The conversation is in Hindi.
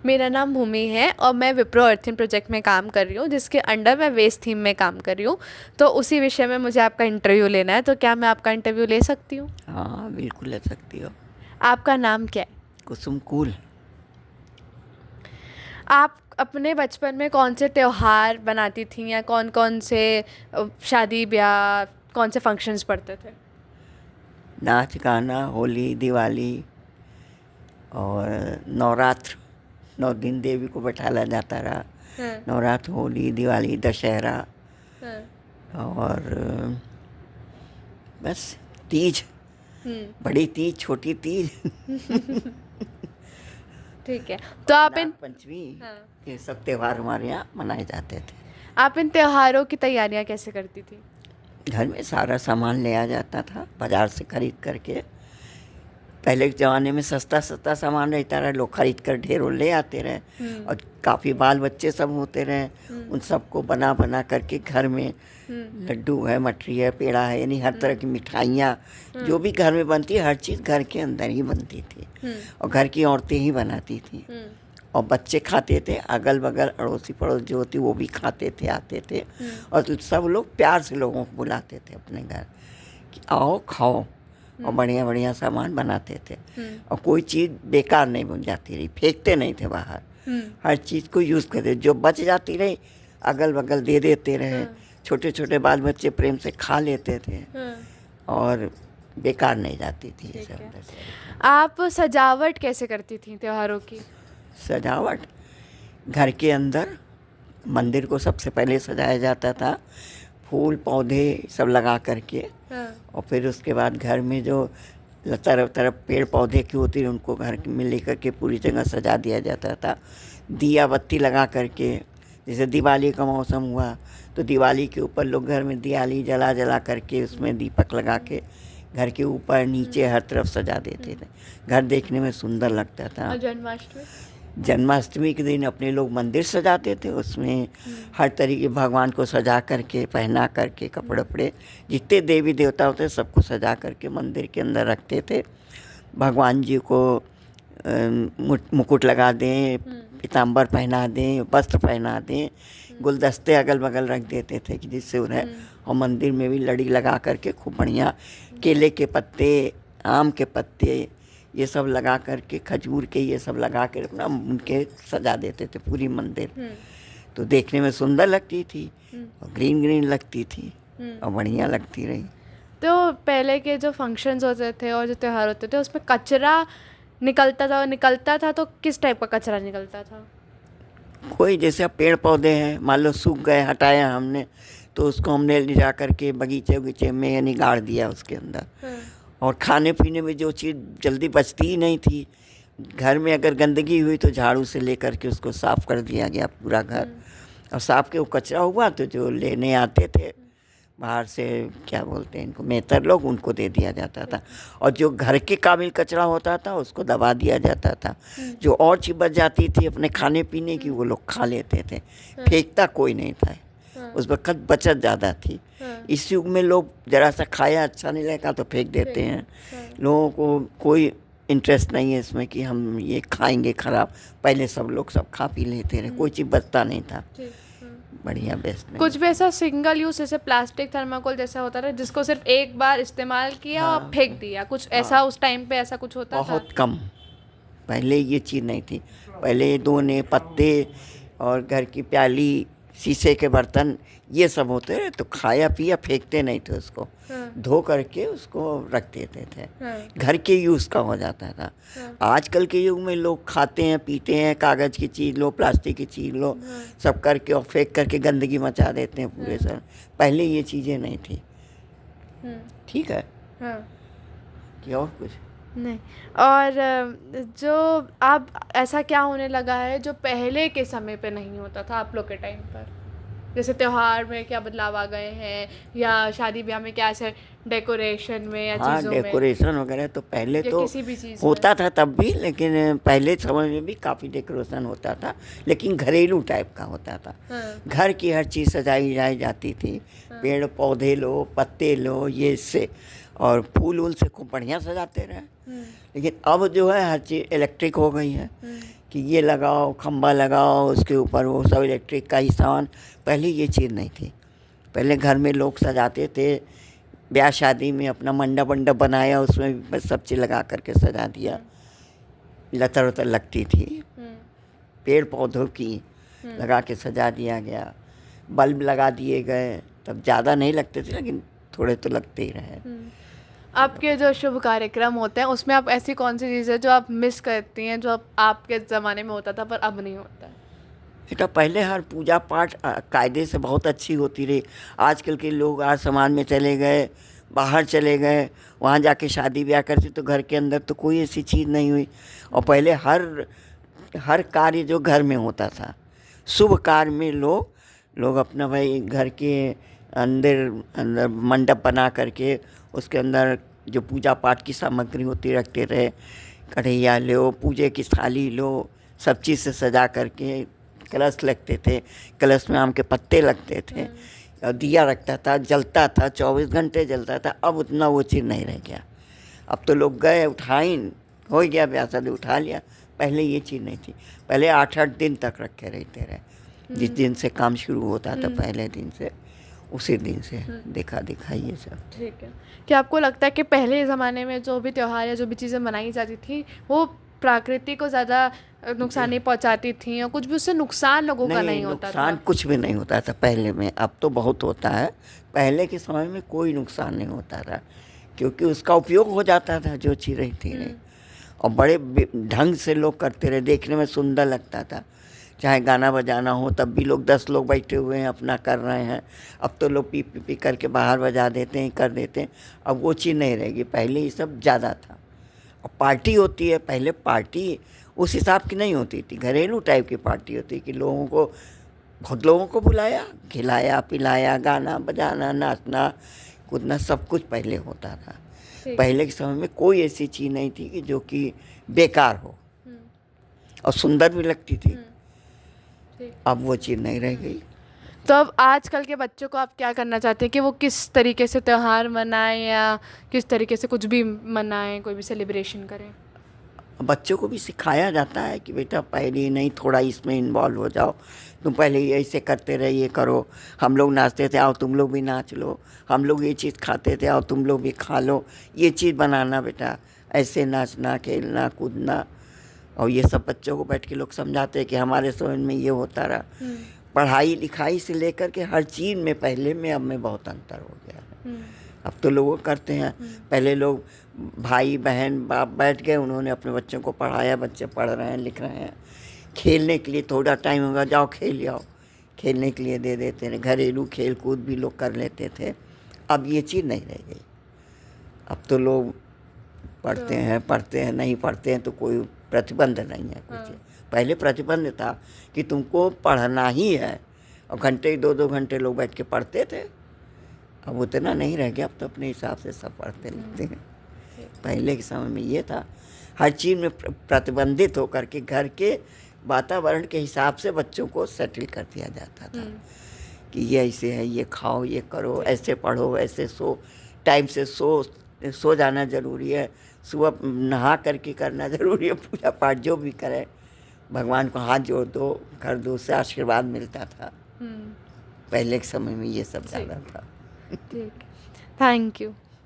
मेरा नाम भूमि है और मैं विप्रो अर्थिन प्रोजेक्ट में काम कर रही हूँ, जिसके अंडर मैं वेस्ट थीम में काम कर रही हूँ। तो उसी विषय में मुझे आपका इंटरव्यू लेना है, तो क्या मैं आपका इंटरव्यू ले सकती हूँ? हाँ बिल्कुल ले सकती हो। आपका नाम क्या है? कुसुम कूल। आप अपने बचपन में कौन से त्योहार बनाती थी, या कौन कौन से शादी ब्याह, कौन से फंक्शंस पड़ते थे? नाच गाना, होली, दिवाली और नवरात्र। 9 दिन देवी को बैठाला जाता रहा। हाँ। नवरात्र, होली, दिवाली, दशहरा हाँ। और बस तीज, बड़ी तीज, छोटी तीज ठीक है। तो आप इन नाग पंचमी, हाँ। ये सब त्योहार हमारे यहाँ मनाए जाते थे। आप इन त्योहारों की तैयारियां कैसे करती थी? घर में सारा सामान ले आ जाता था बाजार से खरीद करके। पहले के ज़माने में सस्ता सस्ता सामान रहता रहा, लोग खरीद कर ढेरों ले आते रहे और काफ़ी बाल बच्चे सब होते रहे। उन सबको बना बना करके घर में लड्डू है, मठरी है, पेड़ा है, यानी हर तरह की मिठाइयाँ जो भी घर में बनती है, हर चीज़ घर के अंदर ही बनती थी और घर की औरतें ही बनाती थी। और बच्चे खाते थे, अगल बगल अड़ोसी पड़ोस जो होती वो भी खाते थे, आते थे और सब लोग प्यार से लोगों को बुलाते थे अपने घर कि आओ खाओ, और बढ़िया बढ़िया सामान बनाते थे और कोई चीज़ बेकार नहीं बन जाती रही, फेंकते नहीं थे बाहर। हर चीज़ को यूज़ करते, जो बच जाती रही अगल बगल दे देते रहे। छोटे छोटे बाल बच्चे प्रेम से खा लेते थे और बेकार नहीं जाती थी ये सब। आप सजावट कैसे करती थी त्योहारों की? सजावट घर के अंदर मंदिर को सबसे पहले सजाया जाता था, फूल पौधे सब लगा करके। और फिर उसके बाद घर में जो तरफ तरफ पेड़ पौधे की होती है उनको घर में लेकर के पूरी जगह सजा दिया जाता था। दिया बत्ती लगा करके, जैसे दिवाली का मौसम हुआ तो दिवाली के ऊपर लोग घर में दियाली जला जला करके उसमें दीपक लगा के घर के ऊपर नीचे हर तरफ सजा देते थे। घर देखने में सुंदर लगता था। और जन्माष्टमी? जन्माष्टमी के दिन अपने लोग मंदिर सजाते थे, उसमें हर तरीके भगवान को सजा करके, पहना करके, कपड़े वपड़े जितने देवी देवता होते सबको सजा करके मंदिर के अंदर रखते थे। भगवान जी को मुकुट लगा दें, पीताम्बर पहना दें, वस्त्र पहना दें, गुलदस्ते अगल बगल रख देते थे कि जिससे उन्हें, और मंदिर में भी लड़ी लगा करके खूब बढ़िया केले के पत्ते, आम के पत्ते, ये सब लगा करके, खजूर के ये सब लगा कर अपना उनके सजा देते थे पूरी मंदिर। तो देखने में सुंदर लगती थी और ग्रीन ग्रीन लगती थी और बढ़िया लगती रही। तो पहले के जो फंक्शंस होते थे और जो त्योहार होते थे उसमें कचरा निकलता था तो किस टाइप का कचरा निकलता था? कोई जैसे अब पेड़ पौधे हैं, मान लो सूख गए, हटाया हमने, तो उसको हमने ले जा करके बगीचे बगीचे में यानी गाड़ दिया उसके अंदर। और खाने पीने में जो चीज़ जल्दी बचती ही नहीं थी, घर में अगर गंदगी हुई तो झाड़ू से लेकर के उसको साफ़ कर दिया गया पूरा घर। और साफ के वो कचरा हुआ तो जो लेने आते थे बाहर से, क्या बोलते हैं इनको, मेहतर लोग, उनको दे दिया जाता था। और जो घर के काबिल कचरा होता था उसको दबा दिया जाता था। जो और चीज़ बच जाती थी अपने खाने पीने की वो लोग खा लेते थे, फेंकता कोई नहीं था। उस वक्त बचत ज़्यादा थी। इस युग में लोग जरा सा खाया अच्छा नहीं लगा तो फेंक देते हैं। लोगों को कोई इंटरेस्ट नहीं है इसमें कि हम ये खाएंगे खराब। पहले सब लोग सब खा पी लेते रहे, कोई चीज़ बचता नहीं था। बढ़िया, बेस्ट। कुछ भी ऐसा सिंगल यूज जैसे प्लास्टिक थर्माकोल जैसा होता था जिसको सिर्फ एक बार इस्तेमाल किया और फेंक दिया, कुछ ऐसा उस टाइम पे ऐसा कुछ होता था? बहुत कम। पहले ये चीज़ नहीं थी। पहले दोने पत्ते और घर की प्याली, शीशे के बर्तन, ये सब होते हैं तो खाया पिया फेंकते नहीं थे उसको। धो करके उसको रख देते थे। घर के यूज़ का हो जाता था। आजकल के युग में लोग खाते हैं पीते हैं, कागज़ की चीज़ लो, प्लास्टिक की चीज़ लो, सब करके और फेंक करके गंदगी मचा देते हैं पूरे सर। पहले ये चीज़ें नहीं थी। ठीक है कि और कुछ नहीं? और जो अब ऐसा क्या होने लगा है जो पहले के समय पे नहीं होता था आप लोग के टाइम पर? जैसे त्योहार में क्या बदलाव आ गए हैं, या शादी ब्याह में क्या ऐसे डेकोरेशन में या चीज़ों में? डेकोरेशन वगैरह तो पहले तो किसी भी चीज़ होता था तब भी, लेकिन पहले समय में भी काफ़ी डेकोरेशन होता था, लेकिन घरेलू टाइप का होता था। घर की हर चीज़ सजाई जाती थी। पेड़ पौधे लो, पत्ते लो, ये इससे, और फूल वूल से खूब बढ़िया सजाते रहे। लेकिन अब जो है हर चीज़ इलेक्ट्रिक हो गई है। कि ये लगाओ, खंबा लगाओ, उसके ऊपर वो सब इलेक्ट्रिक का ही सामान। पहले ये चीज़ नहीं थी। पहले घर में लोग सजाते थे, ब्याह शादी में अपना मंडप वंडप बनाया, उसमें बस सब चीज़ लगा करके सजा दिया। लतर वतर लगती थी, पेड़ पौधों की लगा के सजा दिया गया, बल्ब लगा दिए गए, तब ज़्यादा नहीं लगते थे लेकिन थोड़े तो लगते ही रहे। आपके जो शुभ कार्यक्रम होते हैं उसमें आप ऐसी कौन सी चीज़ है जो आप मिस करती हैं, जो आपके ज़माने में होता था पर अब नहीं होता है? बेटा पहले हर पूजा पाठ कायदे से बहुत अच्छी होती रही। आजकल के लोग आज समाज में चले गए, बाहर चले गए, वहाँ जाके शादी ब्याह करते, तो घर के अंदर तो कोई ऐसी चीज़ नहीं हुई। और पहले हर कार्य जो घर में होता था, शुभ कार्य में लोग अपना भाई घर के अंदर मंडप बना करके उसके अंदर जो पूजा पाठ की सामग्री होती रखते रहे। कढ़ैया लो, पूजे की थाली लो, सब चीज़ से सजा करके कलश लगते थे, कलश में आम के पत्ते लगते थे, और दिया रखता था, जलता था, 24 घंटे जलता था। अब उतना वो चीज़ नहीं रह गया। अब तो लोग गए, उठाई, हो गया ब्याह शादी, उठा लिया। पहले ये चीज़ नहीं थी। पहले 8-8 दिन तक रखे रहते रहे। जिस दिन से काम शुरू होता था पहले दिन से, उसी दिन से देखा ये सब। ठीक है। क्या आपको लगता है कि पहले ज़माने में जो भी त्यौहार या जो भी चीज़ें मनाई जाती थी वो प्रकृति को ज़्यादा नुकसान नहीं पहुंचाती थी, और कुछ भी उससे नुकसान लोगों का नहीं होता था? नुकसान कुछ भी नहीं होता था पहले में, अब तो बहुत होता है। पहले के समय में कोई नुकसान नहीं होता था, क्योंकि उसका उपयोग हो जाता था जो चीज़ रहती रही, और बड़े ढंग से लोग करते रहे, देखने में सुंदर लगता था। चाहे गाना बजाना हो तब भी लोग 10 लोग बैठे हुए हैं अपना कर रहे हैं। अब तो लोग पी पी पी करके बाहर बजा देते हैं, कर देते हैं। अब वो चीज़ नहीं रहेगी, पहले ये सब ज़्यादा था। और पार्टी होती है, पहले पार्टी उस हिसाब की नहीं होती थी, घरेलू टाइप की पार्टी होती कि बहुत लोगों को बुलाया, खिलाया पिलाया, गाना बजाना, नाचना कूदना, सब कुछ पहले होता था। पहले के समय में कोई ऐसी चीज़ नहीं थी कि जो कि बेकार हो, और सुंदर भी लगती थी। अब वो चीज़ नहीं रह गई। तो अब आजकल के बच्चों को आप क्या करना चाहते हैं कि वो किस तरीके से त्यौहार मनाएं, या किस तरीके से कुछ भी मनाएं, कोई भी सेलिब्रेशन करें? बच्चों को भी सिखाया जाता है कि बेटा पहले नहीं, थोड़ा इसमें इन्वॉल्व हो जाओ, तुम पहले ऐसे करते रहे, ये करो। हम लोग नाचते थे, आओ तुम लोग भी नाच लो। हम लोग ये चीज़ खाते थे, आओ तुम लोग भी खा लो। ये चीज़ बनाना बेटा, ऐसे नाचना, खेलना, कूदना। और ये सब बच्चों को बैठ के लोग समझाते हैं कि हमारे समय में ये होता रहा। पढ़ाई लिखाई से लेकर के हर चीज़ में पहले में अब में बहुत अंतर हो गया है। अब तो लोग करते हैं, पहले लोग भाई बहन बाप बैठ गए, उन्होंने अपने बच्चों को पढ़ाया, बच्चे पढ़ रहे हैं, लिख रहे हैं। खेलने के लिए थोड़ा टाइम होगा, जाओ खेल आओ, खेलने के लिए दे देते हैं। घरेलू खेल कूद भी लोग कर लेते थे। अब ये चीज़ नहीं रह गई। अब तो लोग पढ़ते हैं, नहीं पढ़ते हैं तो कोई प्रतिबंध नहीं है कुछ। पहले प्रतिबंध था कि तुमको पढ़ना ही है, और घंटे 2-2 घंटे लोग बैठ के पढ़ते थे। अब उतना नहीं रह गया, अब तो अपने हिसाब से सब पढ़ते लिखते हैं। पहले के समय में ये था, हर चीज़ में प्रतिबंधित होकर के घर के वातावरण के हिसाब से बच्चों को सेटल कर दिया जाता था कि ये ऐसे है, ये खाओ, ये करो, ऐसे पढ़ो, ऐसे सो, टाइम से सो जाना ज़रूरी है, सुबह नहा करके करना ज़रूरी है, पूजा पाठ जो भी करे, भगवान को हाथ जोड़ दो, कर दो, उससे आशीर्वाद मिलता था। पहले के समय में ये सब ज़्यादा था। ठीक, थैंक यू।